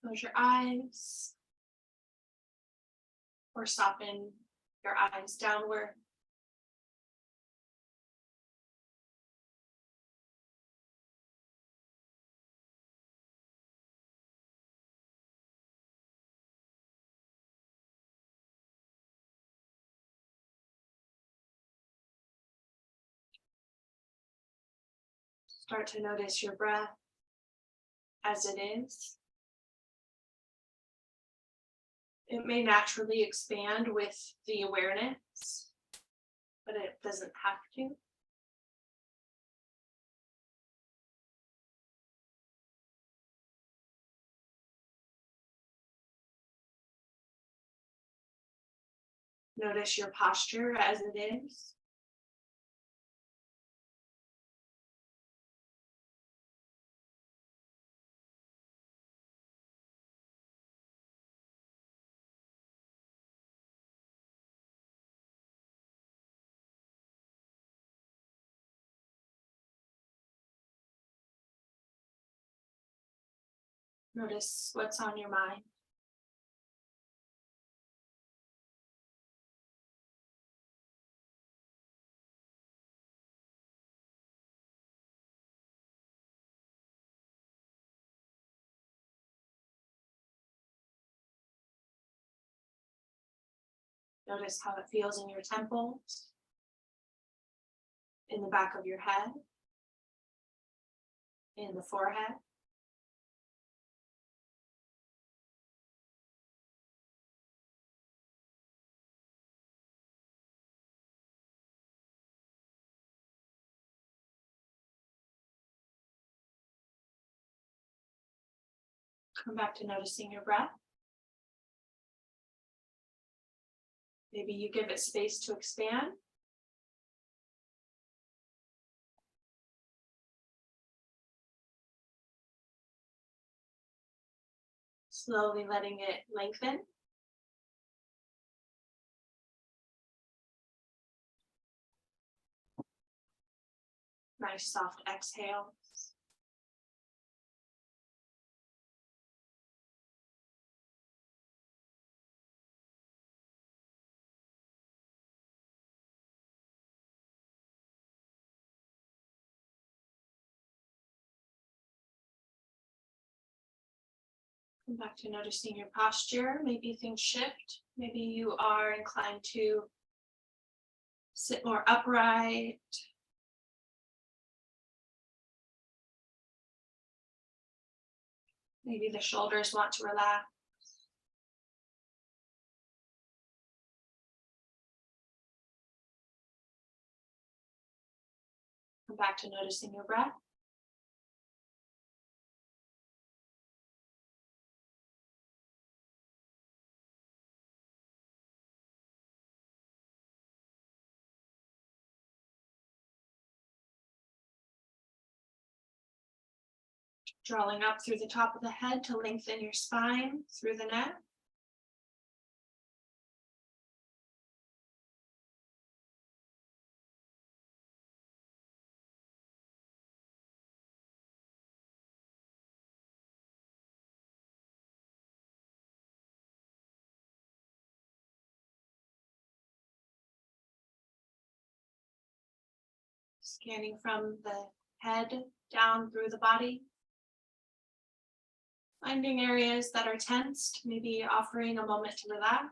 Close your eyes or soften your eyes downward. Start to notice your breath as it is. It may naturally expand with the awareness, but it doesn't have to. Notice your posture as it is. Notice what's on your mind. Notice how it feels in your temples, in the back of your head, in the forehead. Come back to noticing your breath. Maybe you give it space to expand. Slowly letting it lengthen. Nice soft exhale. Come back to noticing your posture. Maybe things shift. Maybe you are inclined to sit more upright. Maybe the shoulders want to relax. Come back to noticing your breath. Drawing up through the top of the head to lengthen your spine through the neck. Scanning from the head down through the body. Finding areas that are tensed, maybe offering a moment to relax.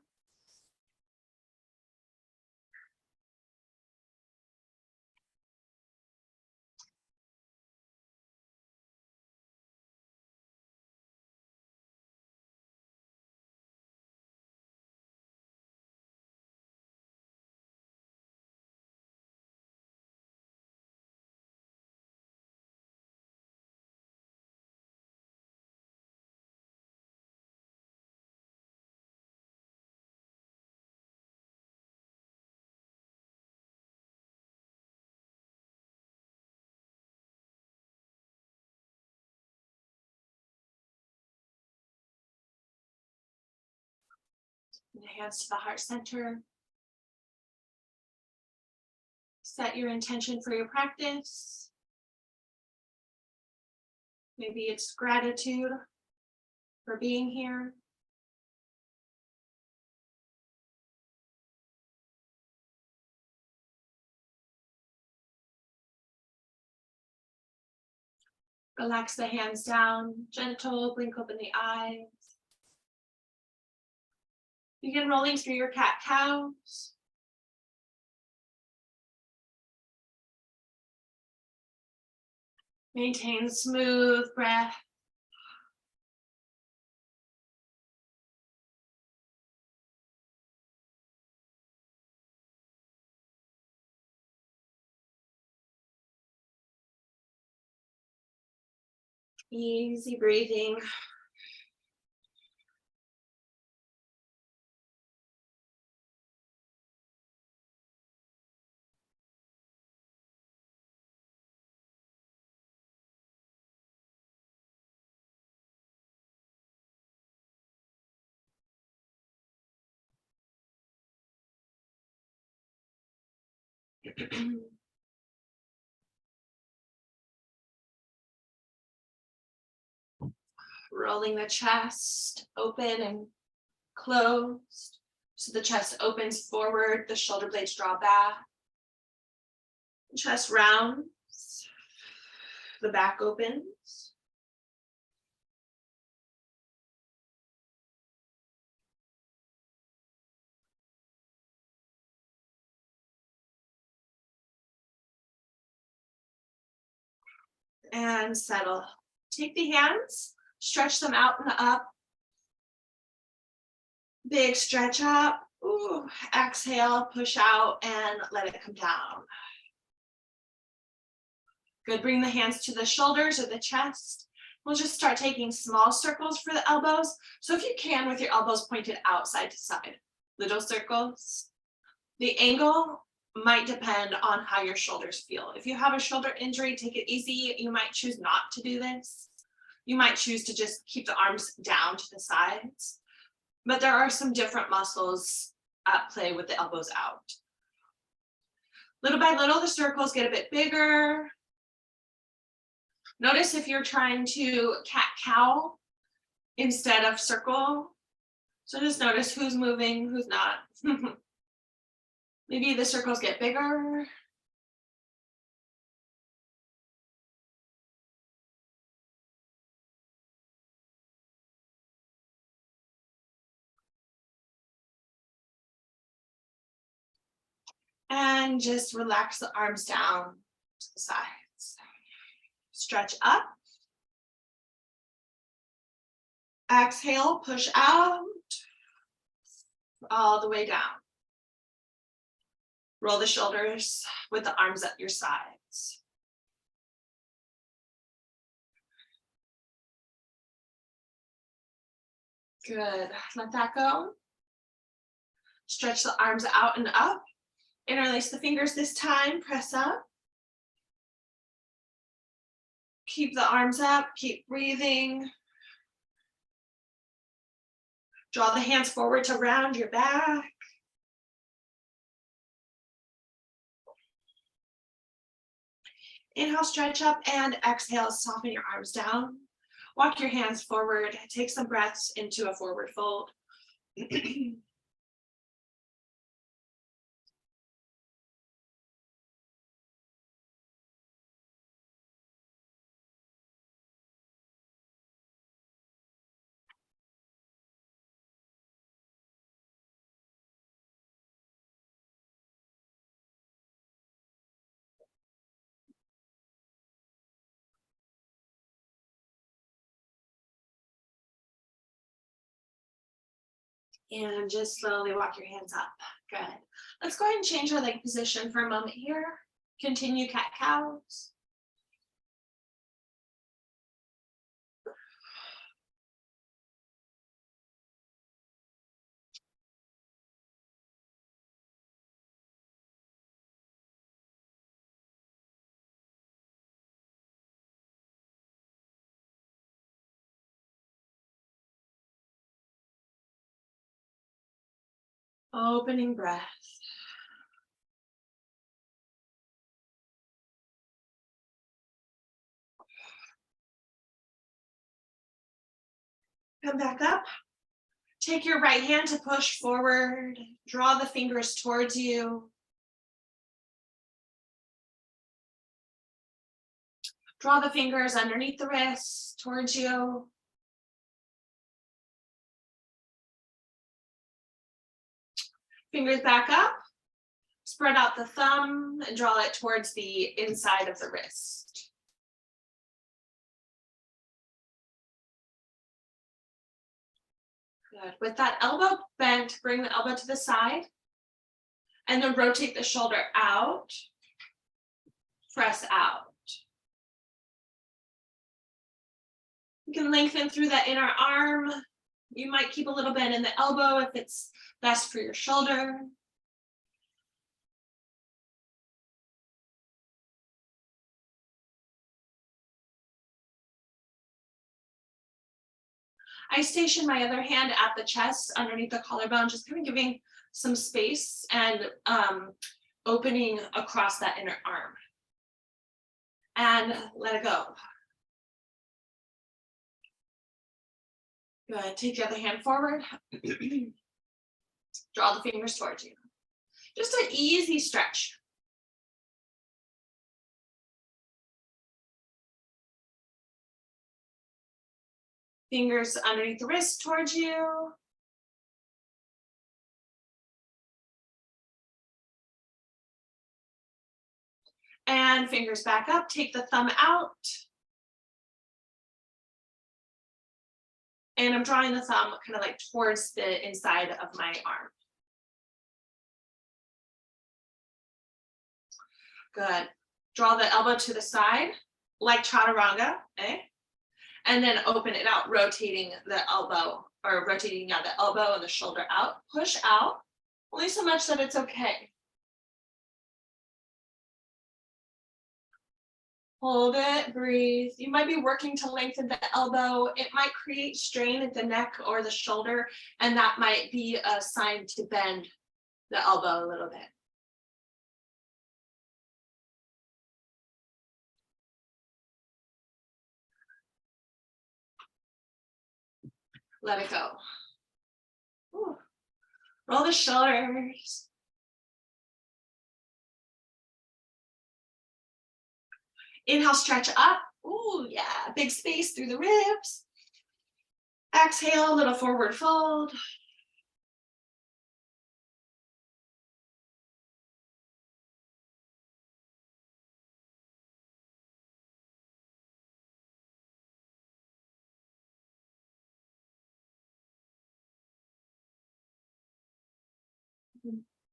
And the hands to the heart center. Set your intention for your practice. Maybe it's gratitude for being here. Relax the hands down, gentle, blink open the eyes. Begin rolling through your cat-cows. Maintain smooth breath. Easy breathing. Rolling the chest open and closed. So the chest opens forward, the shoulder blades draw back. Chest rounds, the back opens. And settle. Take the hands, stretch them out and up. Big stretch up. Ooh, exhale, push out and let it come down. Good, bring the hands to the shoulders or the chest. We'll just start taking small circles for the elbows. So if you can, with your elbows pointed out side to side, little circles. The angle might depend on how your shoulders feel. If you have a shoulder injury, take it easy. You might choose not to do this. You might choose to just keep the arms down to the sides. But there are some different muscles at play with the elbows out. Little by little, the circles get a bit bigger. Notice if you're trying to cat-cow instead of circle. So just notice who's moving, who's not. Maybe the circles get bigger. And just relax the arms down to the sides. Stretch up. Exhale, push out. All the way down. Roll the shoulders with the arms at your sides. Good, let that go. Stretch the arms out and up. Interlace the fingers this time, press up. Keep the arms up, keep breathing. Draw the hands forward to round your back. Inhale, stretch up, and exhale, soften your arms down. Walk your hands forward, take some breaths into a forward fold. And just slowly walk your hands up. Good. Let's go ahead and change our leg position for a moment here. Continue cat-cows. Opening breath. Come back up. Take your right hand to push forward. Draw the fingers towards you. Draw the fingers underneath the wrists towards you. Fingers back up. Spread out the thumb and draw it towards the inside of the wrist. Good. With that elbow bent, bring the elbow to the side and then rotate the shoulder out. Press out. You can lengthen through that inner arm. You might keep a little bend in the elbow if it's best for your shoulder. I station my other hand at the chest underneath the collarbone, just kind of giving some space and opening across that inner arm. And let it go. Good. Take the other hand forward. Draw the fingers towards you. Just an easy stretch. Fingers underneath the wrist towards you. And fingers back up. Take the thumb out. And I'm drawing the thumb kind of like towards the inside of my arm. Good. Draw the elbow to the side, like chaturanga, okay? And then open it out, rotating the elbow, or rotating the elbow and the shoulder out. Push out, only so much that it's okay. Hold it, breathe. You might be working to lengthen the elbow. It might create strain at the neck or the shoulder, and that might be a sign to bend the elbow a little bit. Let it go. Ooh. Roll the shoulders. Inhale, stretch up. Ooh, yeah, big space through the ribs. Exhale, little forward fold.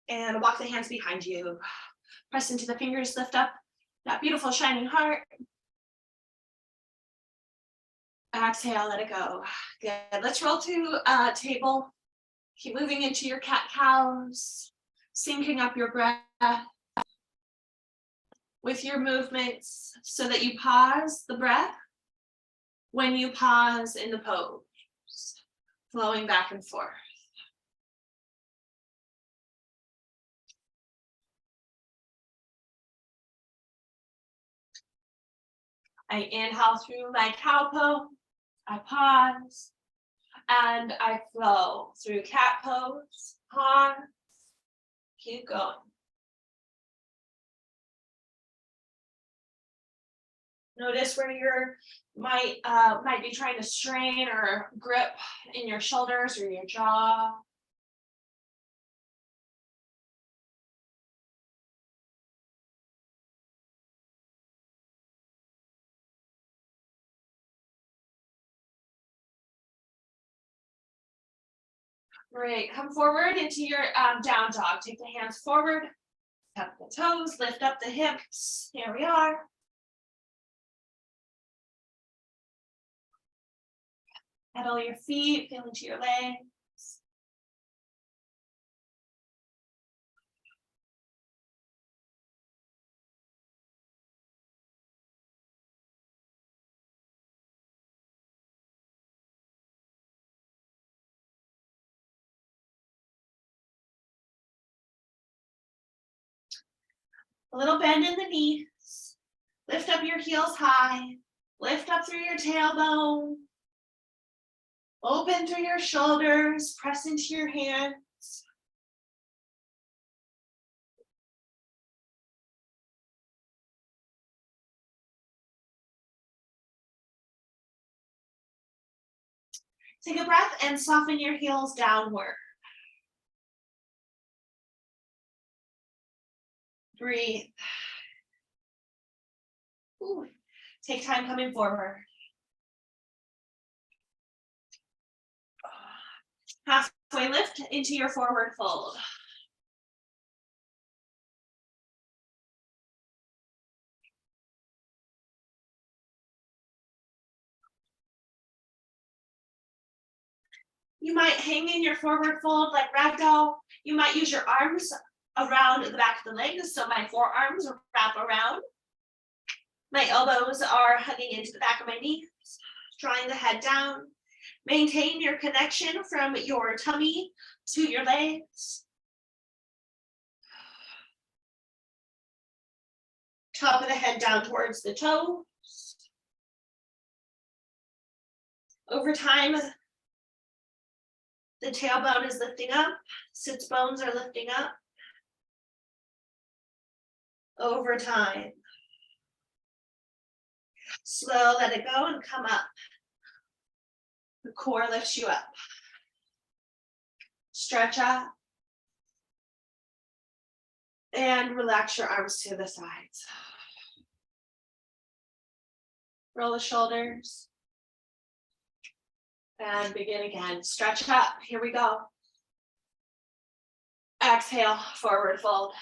And walk the hands behind you. Press into the fingers, lift up that beautiful shining heart. Exhale, let it go. Good. Let's roll to table. Keep moving into your cat-cows, syncing up your breath with your movements so that you pause the breath when you pause in the pose, flowing back and forth. I inhale through my cow pose, I pause, and I flow through cat pose, pause, keep going. Notice where you might be trying to strain or grip in your shoulders or your jaw. Great. Come forward into your down dog. Take the hands forward, tap the toes, lift up the hips. Here we are. Pedal your feet, feel into your legs. A little bend in the knees. Lift up your heels high. Lift up through your tailbone. Open through your shoulders, press into your hands. Take a breath and soften your heels downward. Breathe. Ooh. Take time coming forward. Halfway lift into your forward fold. You might hang in your forward fold like ragdoll. You might use your arms around the back of the legs, so my forearms wrap around. My elbows are hugging into the back of my knees, drawing the head down. Maintain your connection from your tummy to your legs. Top of the head down towards the toes. Over time, the tailbone is lifting up, sits bones are lifting up. Over time. Slow, let it go and come up. The core lifts you up. Stretch up. And relax your arms to the sides. Roll the shoulders. And begin again. Stretch up. Here we go. Exhale, forward fold.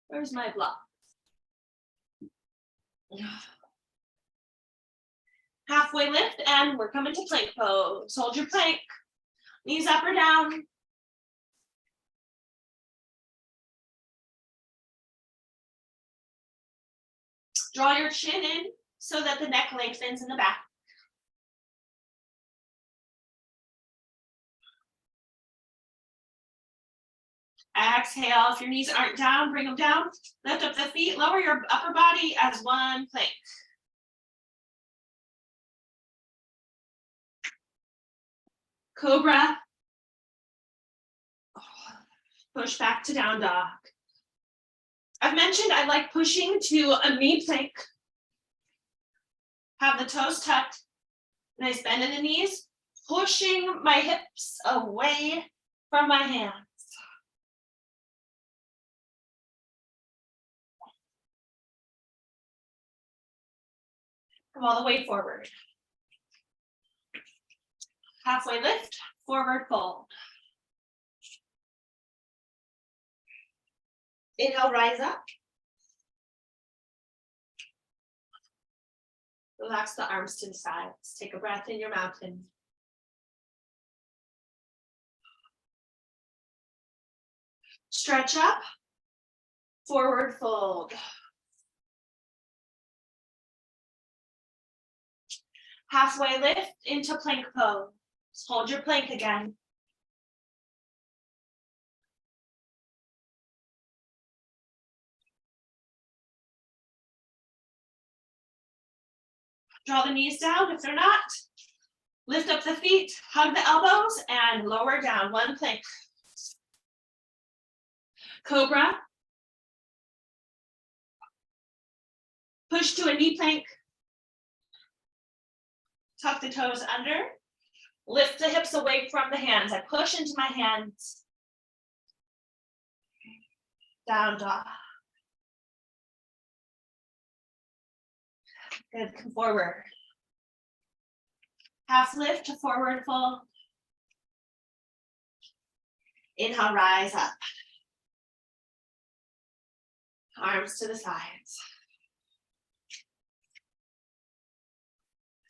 Where's my block? Halfway lift, and we're coming to plank pose. Hold your plank. Knees up or down. Draw your chin in so that the neck lengthens in the back. Exhale, if your knees aren't down, bring them down. Lift up the feet, lower your upper body as one plank. Cobra. Push back to down dog. I've mentioned I like pushing to a knee plank. Have the toes tucked. Nice bend in the knees. Pushing my hips away from my hands. Come all the way forward. Halfway lift, forward fold. Inhale, rise up. Relax the arms to the sides. Take a breath in your mountain. Stretch up, forward fold. Halfway lift into plank pose. Hold your plank again. Draw the knees down if they're not. Lift up the feet, hug the elbows, and lower down, one plank. Cobra. Push to a knee plank. Tuck the toes under. Lift the hips away from the hands. I push into my hands. Down dog. Good, come forward. Half lift to forward fold. Inhale, rise up. Arms to the sides.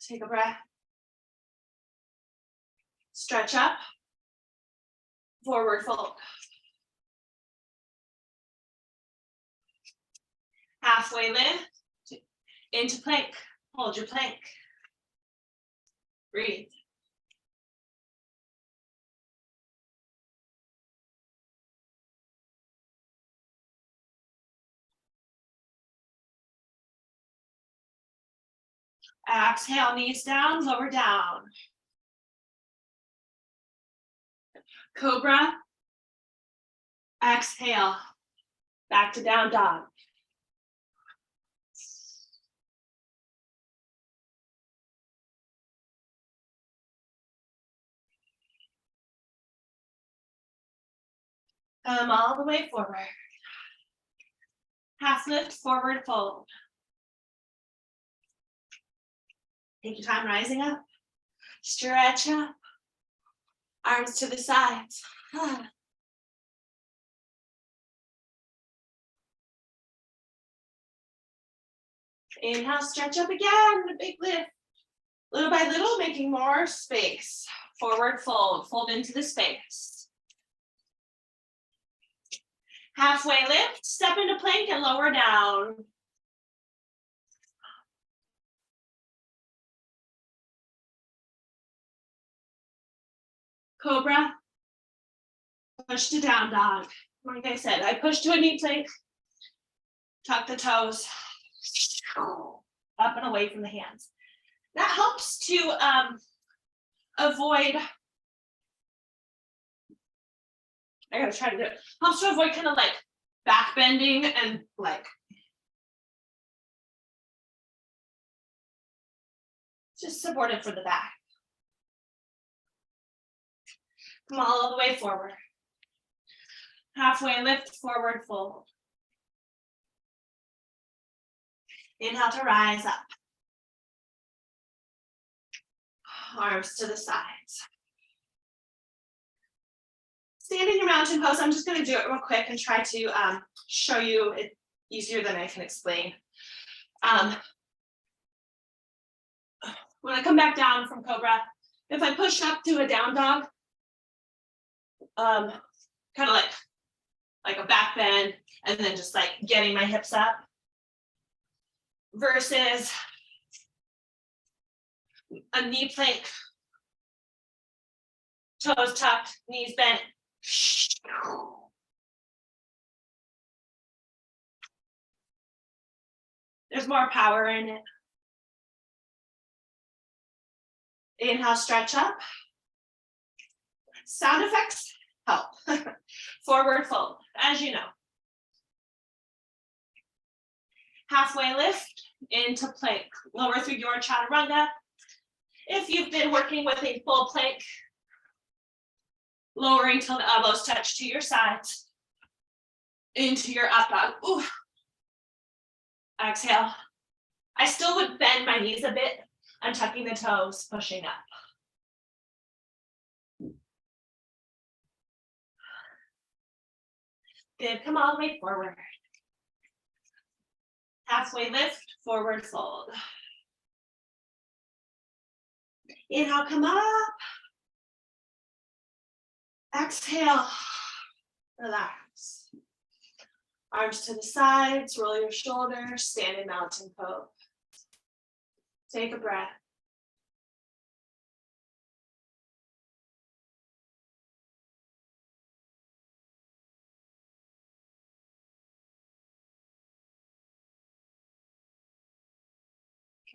Take a breath. Stretch up. Forward fold. Halfway lift into plank. Hold your plank. Breathe. Exhale, knees down, lower down. Cobra. Exhale. Back to down dog. Come all the way forward. Half lift, forward fold. Take your time rising up. Stretch up. Arms to the sides. Inhale, stretch up again, a big lift. Little by little, making more space. Forward fold, fold into the space. Halfway lift, step into plank and lower down. Cobra, push to down dog. Like I said, I push to a knee plank, tuck the toes, up and away from the hands. That helps to avoid, I gotta try to do it, helps to avoid kind of like back bending and like, just supportive for the back. Come all the way forward. Halfway lift, forward fold. Inhale to rise up. Arms to the sides. Stand in your mountain pose. I'm just going to do it real quick and try to show you it easier than I can explain. When I come back down from Cobra, if I push up to a down dog, kind of like a back bend, and then just like getting my hips up, versus a knee plank, toes tucked, knees bent. There's more power in it. Inhale, stretch up. Sound effects help. Forward fold, as you know. Halfway lift into plank. Lower through your chaturanga. If you've been working with a full plank, lowering till the elbows touch to your sides. Into your up dog. Ooh. Exhale. I still would bend my knees a bit. I'm tucking the toes, pushing up. Good, come all the way forward. Halfway lift, forward fold. Inhale, come up. Exhale, relax. Arms to the sides, roll your shoulders, stand in mountain pose. Take a breath.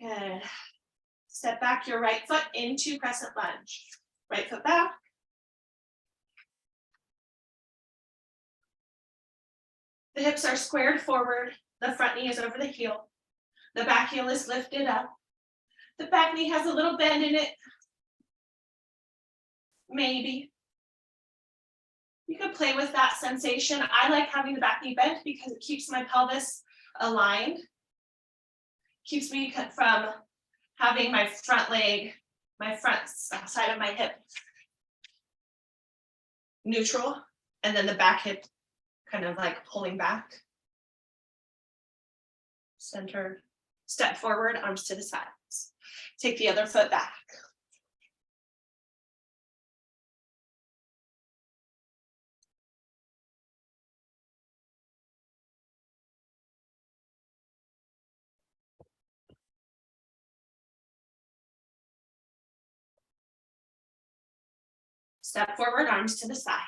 Good. Step back your right foot into crescent lunge. Right foot back. The hips are squared forward. The front knee is over the heel. The back heel is lifted up. The back knee has a little bend in it. Maybe. You can play with that sensation. I like having the back knee bent because it keeps my pelvis aligned. Keeps me from having my front leg, my front side of my hip neutral, and then the back hip kind of like pulling back. Center, step forward, arms to the sides. Take the other foot back. Step forward, arms to the sides.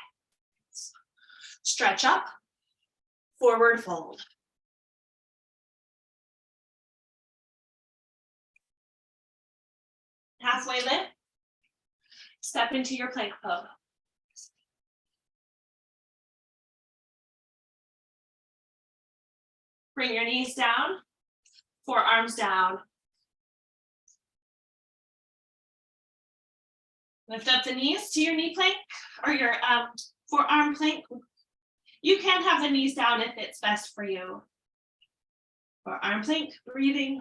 Stretch up, forward fold. Halfway lift. Step into your plank pose. Bring your knees down, forearms down. Lift up the knees to your knee plank or your forearm plank. You can have the knees down if it's best for you. Forearm plank, breathing,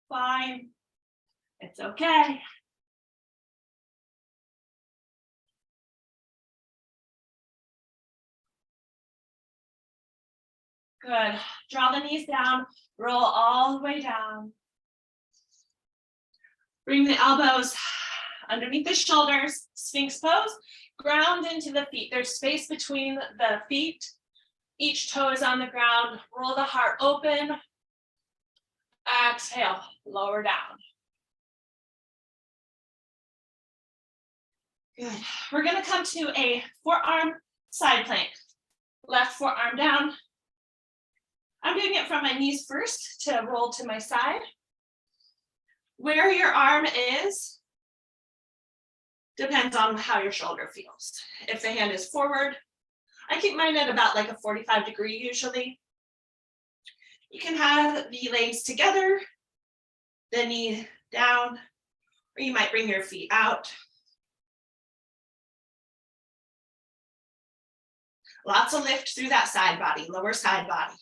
fine. It's okay. Good. Draw the knees down, roll all the way down. Bring the elbows underneath the shoulders, Sphinx pose, ground into the feet. There's space between the feet. Each toe is on the ground. Roll the heart open. Exhale, lower down. Good. We're gonna come to a forearm side plank. Left forearm down. I'm doing it from my knees first to roll to my side. Where your arm is depends on how your shoulder feels. If the hand is forward, I keep mine at about like a 45-degree usually. You can have the legs together, the knee down, or you might bring your feet out. Lots of lift through that side body, lower side body.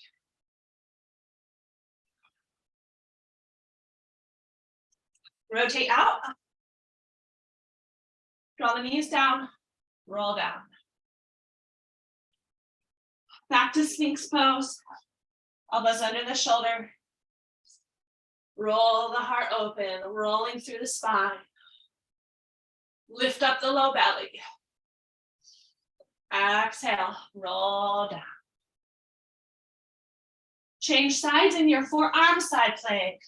Rotate out. Draw the knees down, roll down. Back to Sphinx pose. Elbows under the shoulder. Roll the heart open, rolling through the spine. Lift up the low belly. Exhale, roll down. Change sides in your forearm side plank.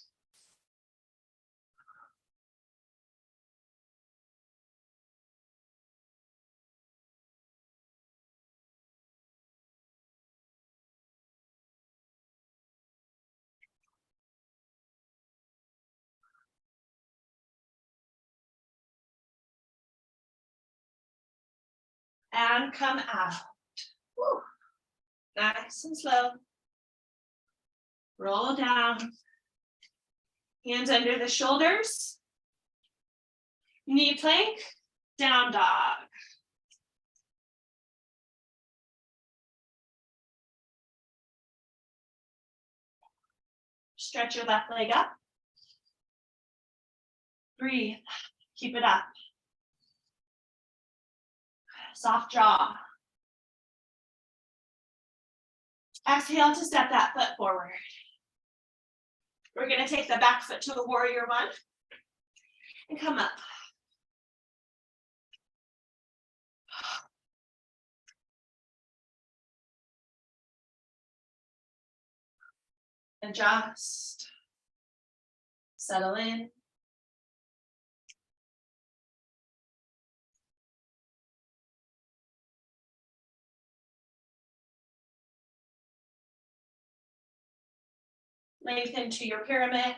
And come out. Woo. Nice and slow. Roll down. Hands under the shoulders. Knee plank, down dog. Stretch your left leg up. Breathe, keep it up. Soft jaw. Exhale to step that foot forward. We're going to take the back foot to a warrior one and come up. Adjust. Settle in. Lengthen to your pyramid.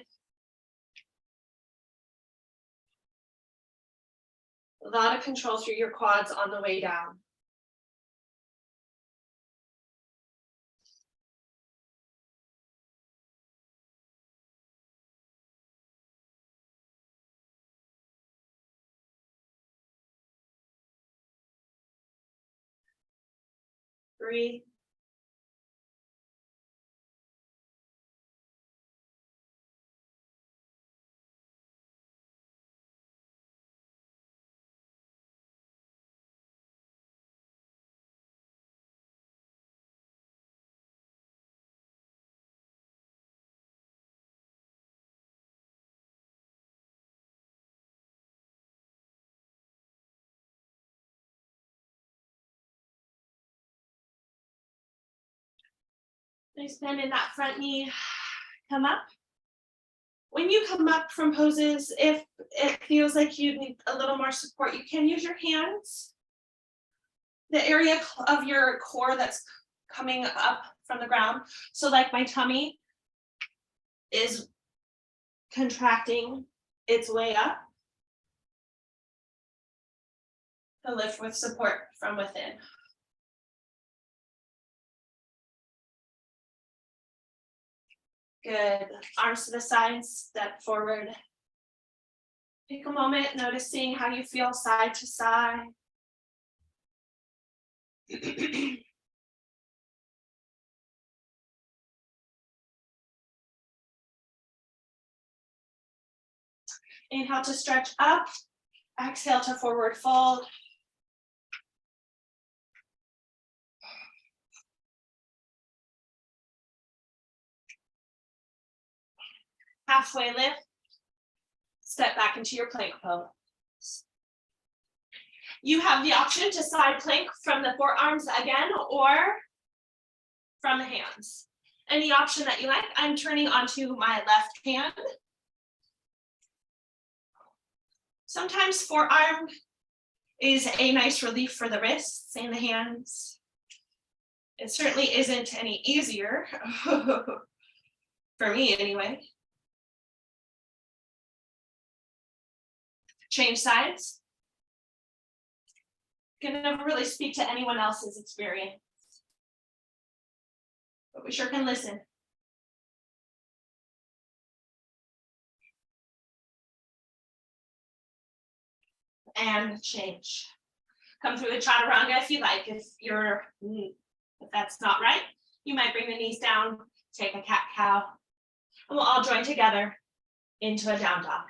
A lot of control through your quads on the way down. Breathe. Nice bend in that front knee. Come up. When you come up from poses, if it feels like you need a little more support, you can use your hands. The area of your core that's coming up from the ground. So like my tummy is contracting its way up. To lift with support from within. Good. Arms to the side, step forward. Take a moment noticing how you feel side to side. Inhale to stretch up. Exhale to forward fold. Halfway lift. Step back into your plank pose. You have the option to side plank from the forearms again or from the hands. Any option that you like. I'm turning onto my left hand. Sometimes forearm is a nice relief for the wrists and the hands. It certainly isn't any easier, for me anyway. Change sides. Can never really speak to anyone else's experience, but we sure can listen. And change. Come through the chaturanga if you like. If that's not right, you might bring the knees down, take a cat-cow, and we'll all join together into a down dog.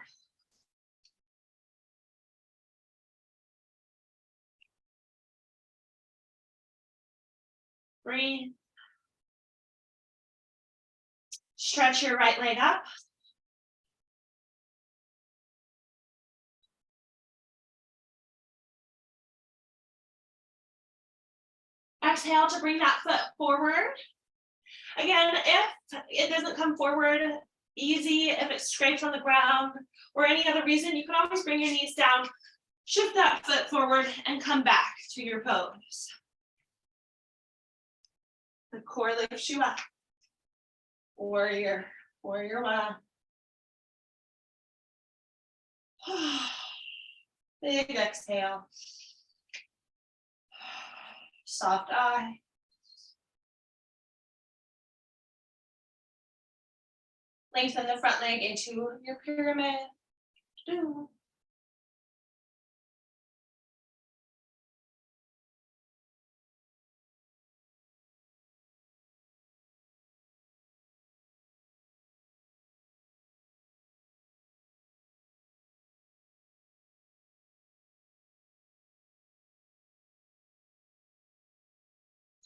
Breathe. Stretch your right leg up. Exhale to bring that foot forward. Again, if it doesn't come forward easy, if it scrapes on the ground or any other reason, you can always bring your knees down, shift that foot forward and come back to your pose. The core lifts you up. Warrior, warrior one. Big exhale. Soft eye. Lengthen the front leg into your pyramid.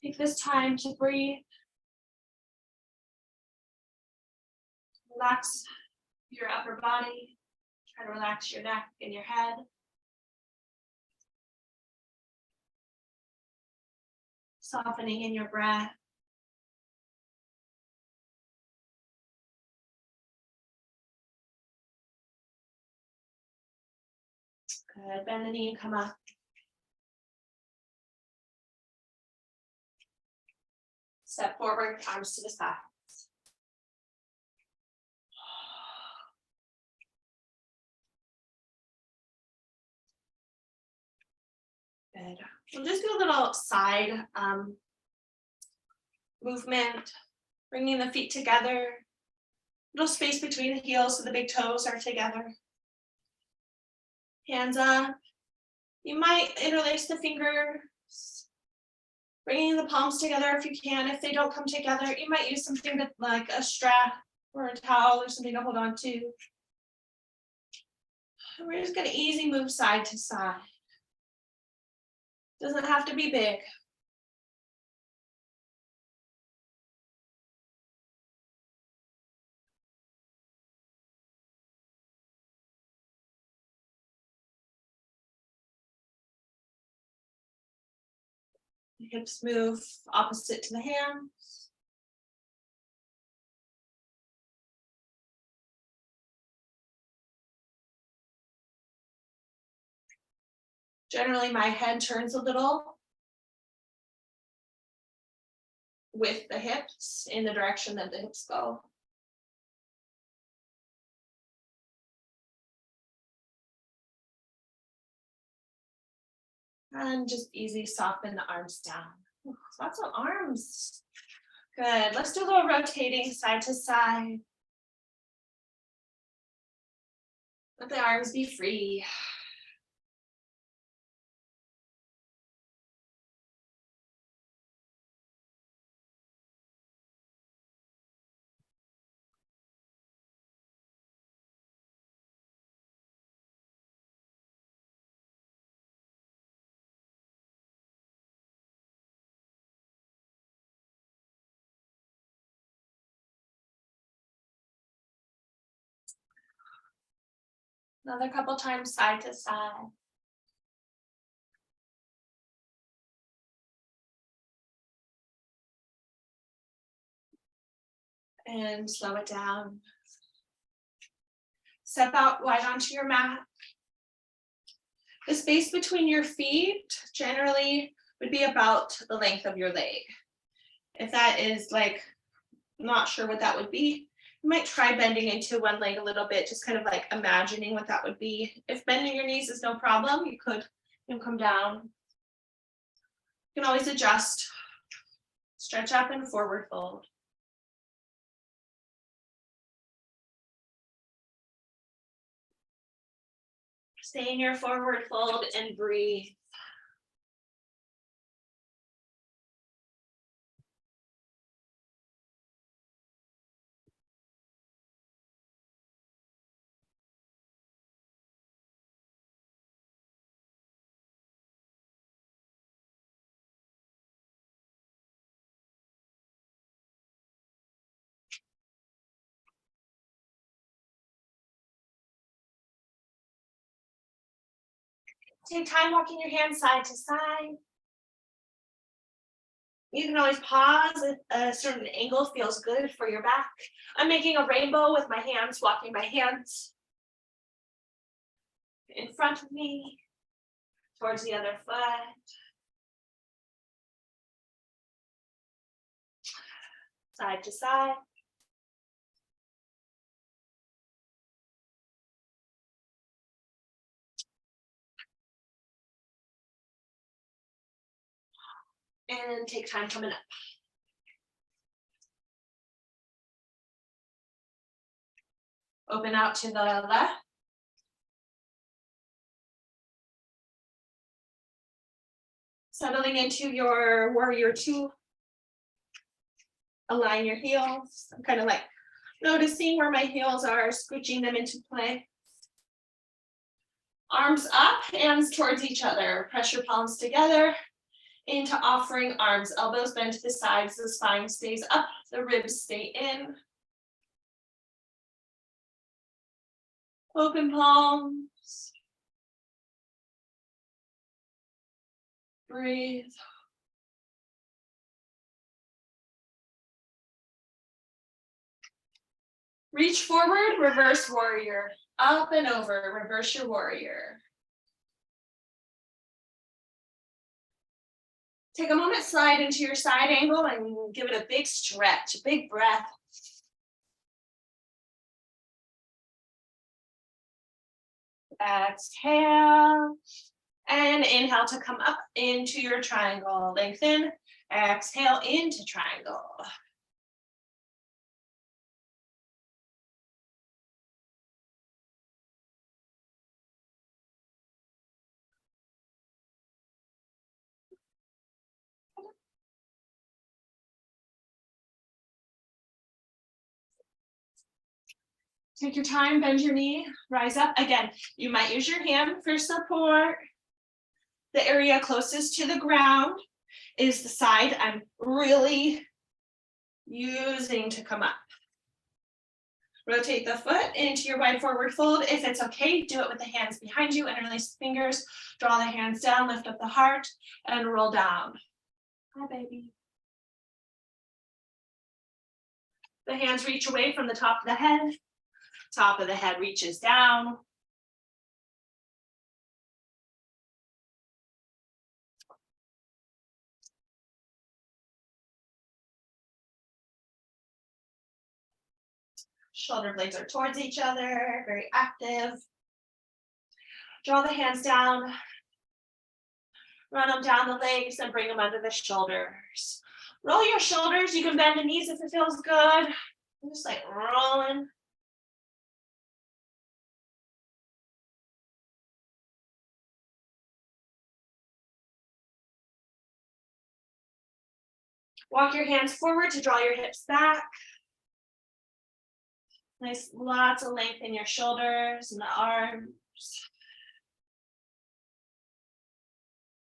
Take this time to breathe. Relax your upper body. Try to relax your neck and your head. Softening in your breath. Good. Bend the knee and come up. Step forward, arms to the sides. Good. We'll just do a little side movement, bringing the feet together. Little space between the heels so the big toes are together. Hands up. You might interlace the fingers. Bringing the palms together if you can. If they don't come together, you might use something like a strap or a towel or something to hold on to. We're just going to easy move side to side. Doesn't have to be big. The hips move opposite to the hands. Generally, my head turns a little with the hips in the direction that the hips go. And just easy soften the arms down. Ooh, lots of arms. Good. Let's do a little rotating side to side. Let the arms be free. Another couple times side to side. And slow it down. Step out wide onto your mat. The space between your feet generally would be about the length of your leg. If that is like, not sure what that would be, you might try bending into one leg a little bit, just kind of like imagining what that would be. If bending your knees is no problem, you could come down. You can always adjust, stretch up and forward fold. Stay in your forward fold and breathe. Take time walking your hands side to side. You can always pause if a certain angle feels good for your back. I'm making a rainbow with my hands, walking my hands in front of me, towards the other foot. Side to side. And take time coming up. Open out to the left. Settling into your warrior two. Align your heels. I'm kind of like noticing where my heels are, scooching them into play. Arms up, hands towards each other. Press your palms together into offering arms. Elbows bend to the sides, the spine stays up, the ribs stay in. Open palms. Breathe. Reach forward, reverse warrior. Up and over, reverse your warrior. Take a moment, slide into your side angle and give it a big stretch, a big breath. Exhale. And inhale to come up into your triangle. Lengthen. Exhale into triangle. Take your time, bend your knee, rise up. Again, you might use your hand for support. The area closest to the ground is the side I'm really using to come up. Rotate the foot into your wide forward fold. If it's okay, do it with the hands behind you and release the fingers. Draw the hands down, lift up the heart, and roll down. Hi, baby. The hands reach away from the top of the head. Top of the head reaches down. Shoulder blades are towards each other, very active. Draw the hands down. Run them down the legs and bring them under the shoulders. Roll your shoulders. You can bend the knees if it feels good. Just like rolling. Walk your hands forward to draw your hips back. Nice, lots of length in your shoulders and the arms.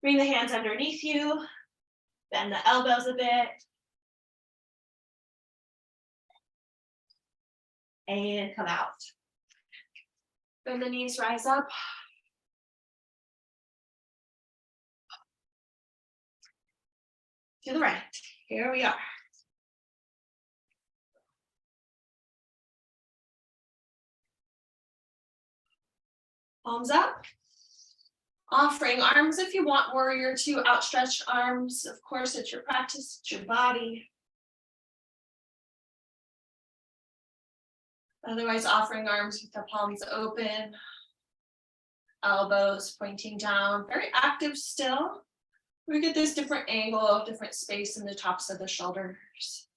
Bring the hands underneath you. Bend the elbows a bit. And come out. Bend the knees, rise up. To the right. Here we are. Palms up. Offering arms if you want, warrior two, outstretched arms. Of course, it's your practice, it's your body. Otherwise, offering arms with the palms open. Elbows pointing down, very active still. We get this different angle, different space in the tops of the shoulders.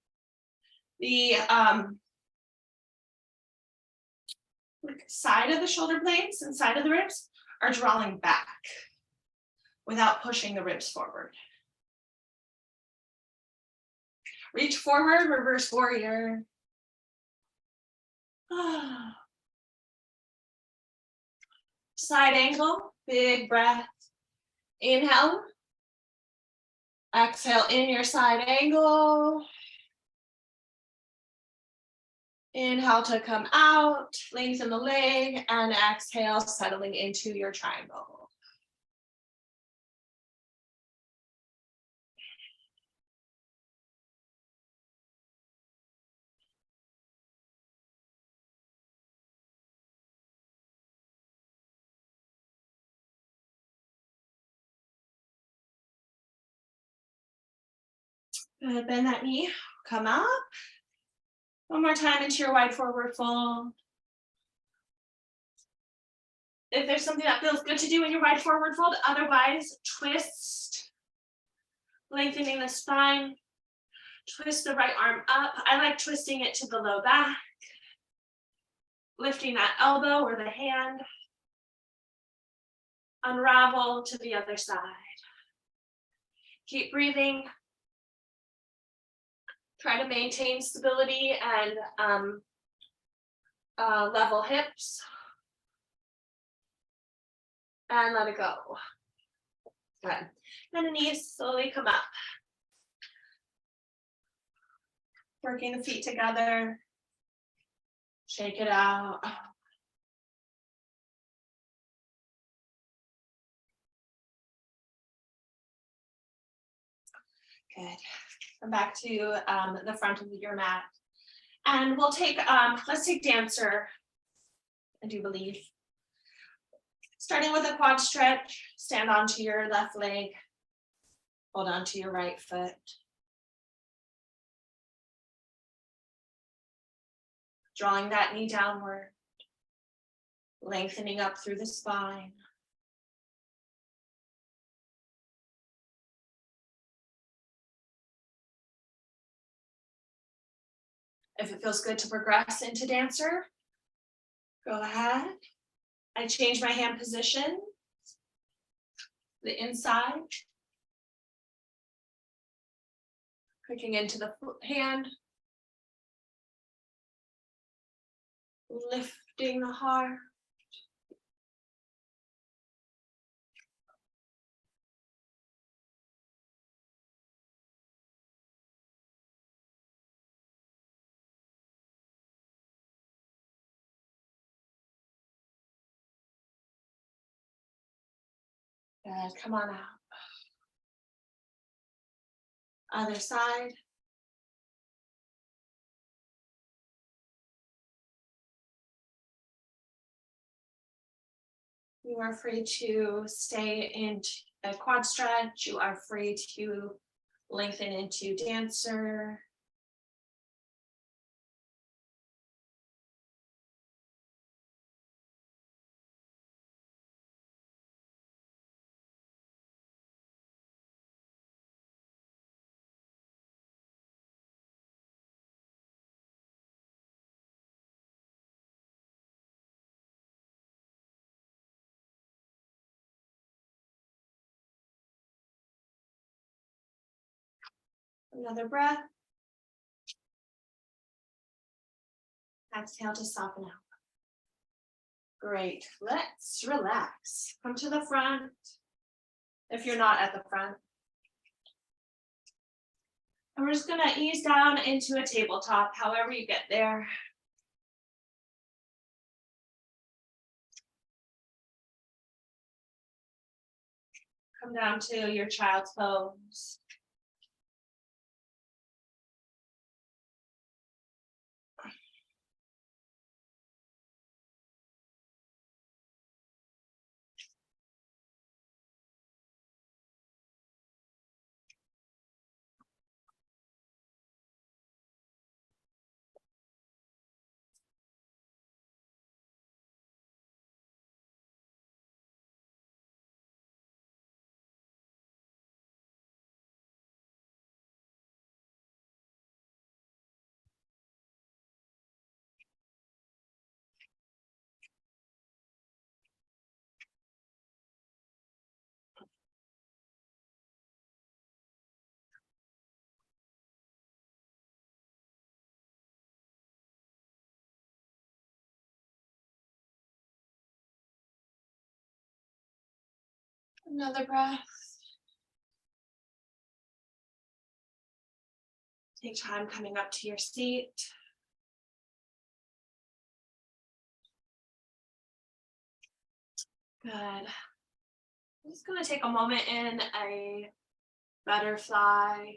The side of the shoulder blades and side of the ribs are drawing back without pushing the ribs forward. Reach forward, reverse warrior. Side angle, big breath. Inhale. Exhale in your side angle. Inhale to come out, lengthen the leg, and exhale, settling into your triangle. Good, bend that knee, come up. One more time into your wide forward fold. If there's something that feels good to do in your wide forward fold, otherwise twist, lengthening the spine, twist the right arm up. I like twisting it to the low back, lifting that elbow or the hand, unravel to the other side. Keep breathing. Try to maintain stability and level hips. And let it go. Good. And the knees slowly come up. Working the feet together. Shake it out. Good. Come back to the front of your mat. And we'll take, let's take dancer, I do believe. Starting with a quad stretch, stand onto your left leg, hold on to your right foot. Drawing that knee downward, lengthening up through the spine. If it feels good to progress into dancer, go ahead. I change my hand position, the inside. Clicking into the hand. Lifting the heart. Good, come on out. Other side. You are free to stay in a quad stretch. You are free to lengthen into dancer. Another breath. Exhale to soften out. Great. Let's relax. Come to the front. If you're not at the front. And we're just going to ease down into a tabletop, however you get there. Come down to your child's pose. Another breath. Take time coming up to your seat. Good. I'm just going to take a moment in a butterfly.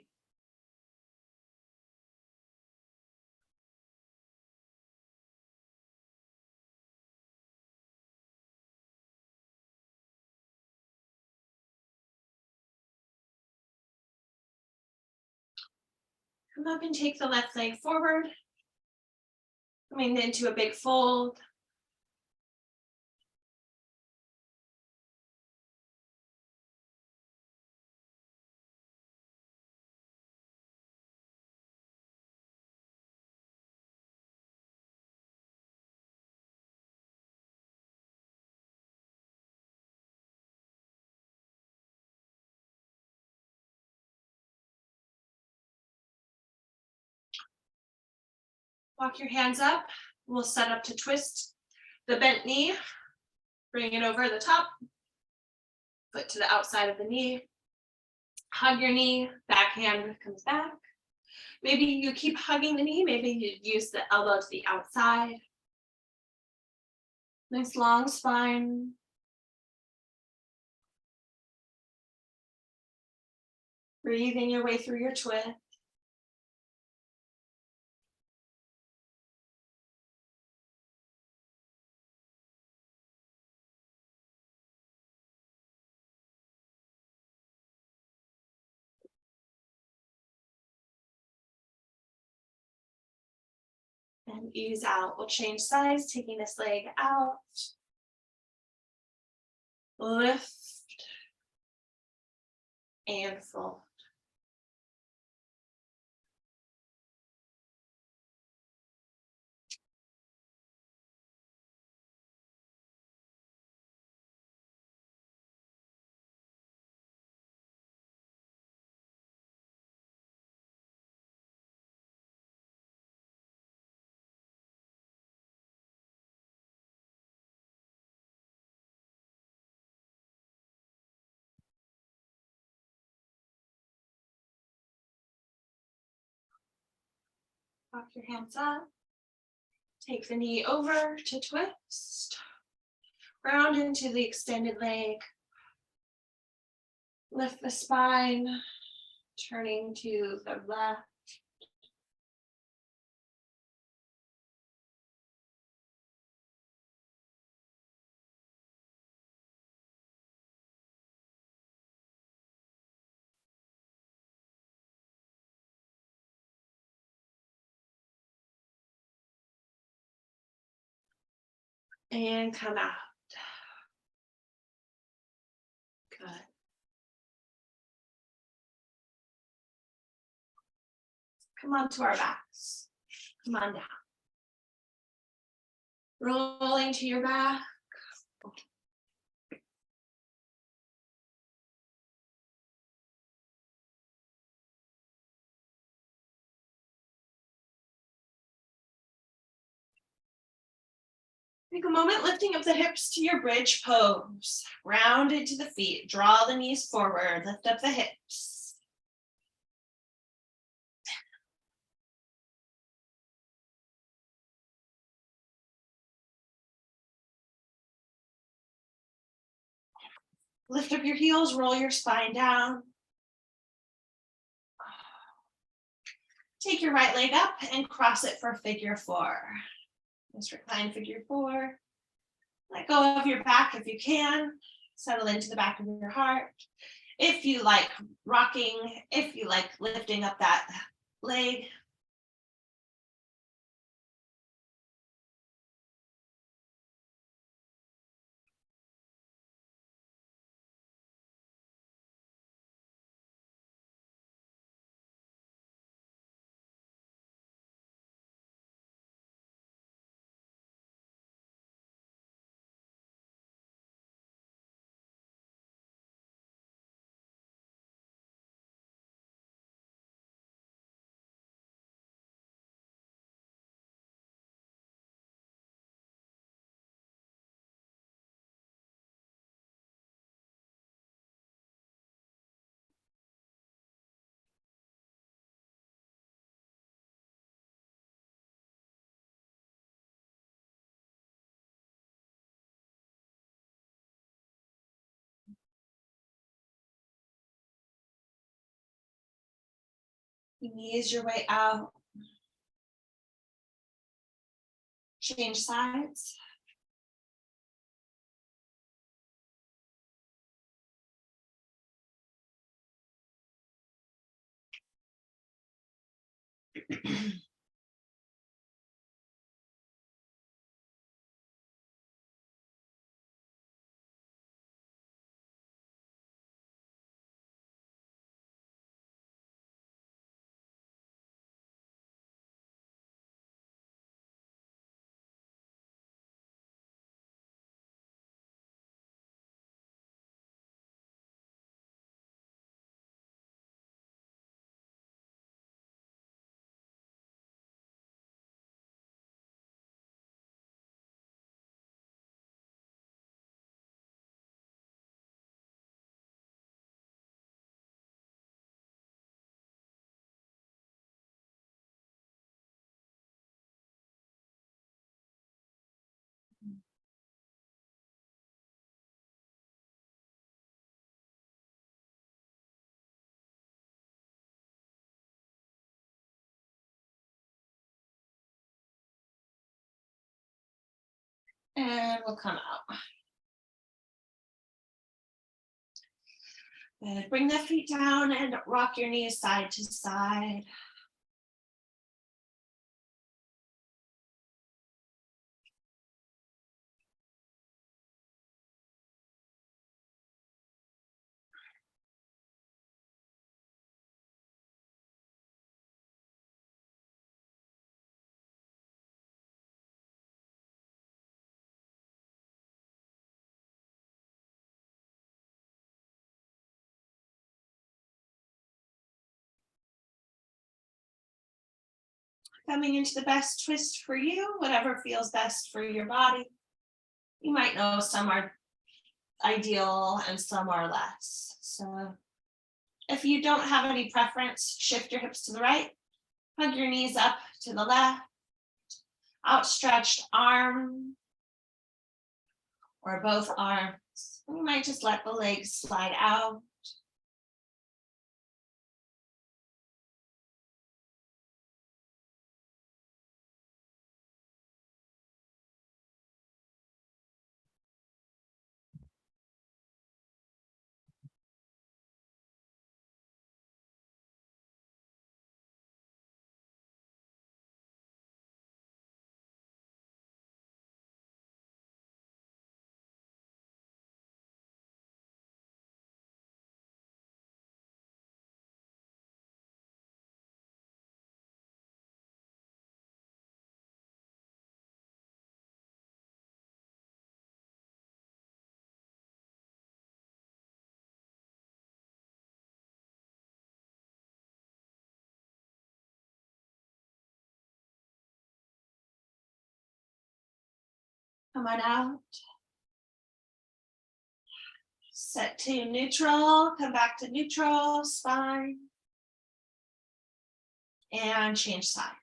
Come up and take the left leg forward. Coming into a big fold. Walk your hands up. We'll set up to twist the bent knee. Bring it over the top. Foot to the outside of the knee. Hug your knee. Back hand comes back. Maybe you keep hugging the knee. Maybe you use the elbow to the outside. Nice long spine. Breathing your way through your twist. And ease out. We'll change sides, taking this leg out. Lift and fold. Walk your hands up. Take the knee over to twist. Round into the extended leg. Lift the spine. Turning to the left. And come out. Good. Come on to our backs. Come on down. Rolling to your back. Take a moment lifting up the hips to your bridge pose. Round into the feet. Draw the knees forward. Lift up the hips. Lift up your heels. Roll your spine down. Take your right leg up and cross it for figure four. Just recline figure four. Let go of your back if you can. Settle into the back of your heart. If you like rocking, if you like lifting up that leg. Ease your way out. Change sides. And we'll come out. Good. Bring the feet down and rock your knees side to side. Coming into the best twist for you, whatever feels best for your body. You might know some are ideal and some are less. So if you don't have any preference, shift your hips to the right, hug your knees up to the left, outstretched arm or both arms. You might just let the legs slide out. Come on out. Set to neutral, come back to neutral, spine. And change sides.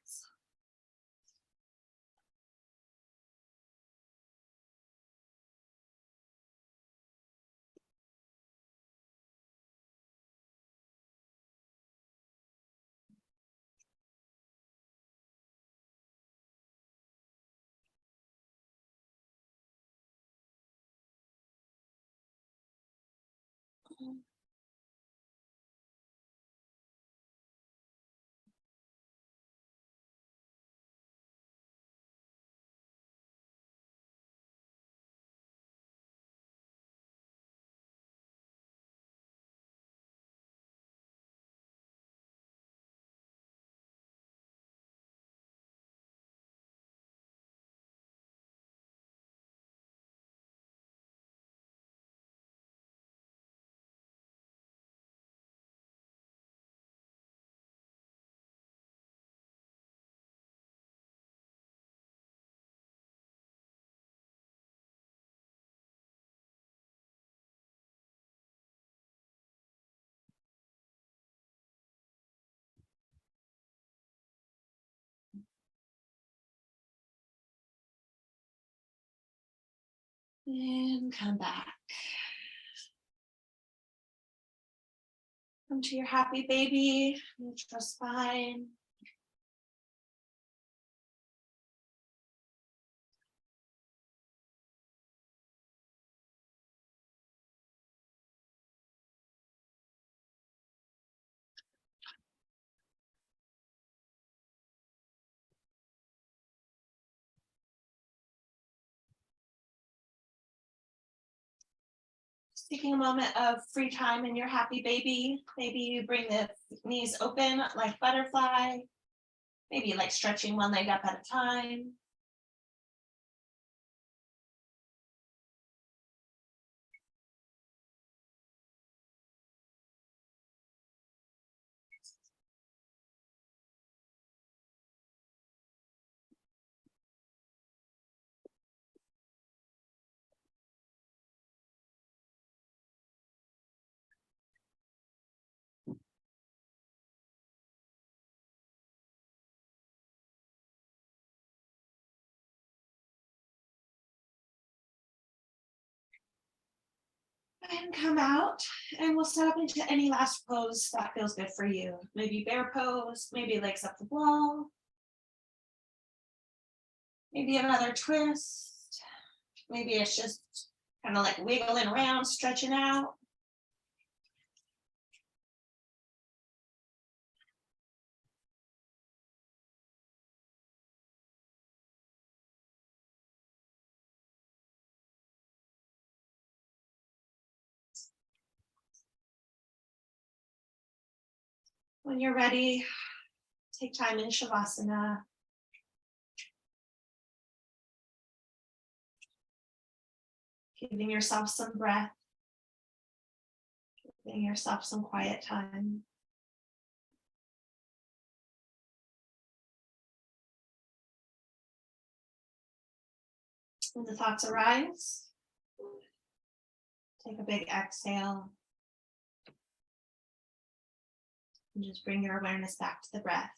And come back. Come to your happy baby, neutral spine. Taking a moment of free time in your happy baby. Maybe you bring the knees open like butterfly. Maybe like stretching one leg up at a time. And come out, and we'll set up into any last pose that feels good for you. Maybe bear pose, maybe legs up the wall. Maybe another twist. Maybe it's just kind of like wiggling around, stretching out. When you're ready, take time in Shavasana. Giving yourself some breath. Giving yourself some quiet time. When the thoughts arise, take a big exhale. And just bring your awareness back to the breath.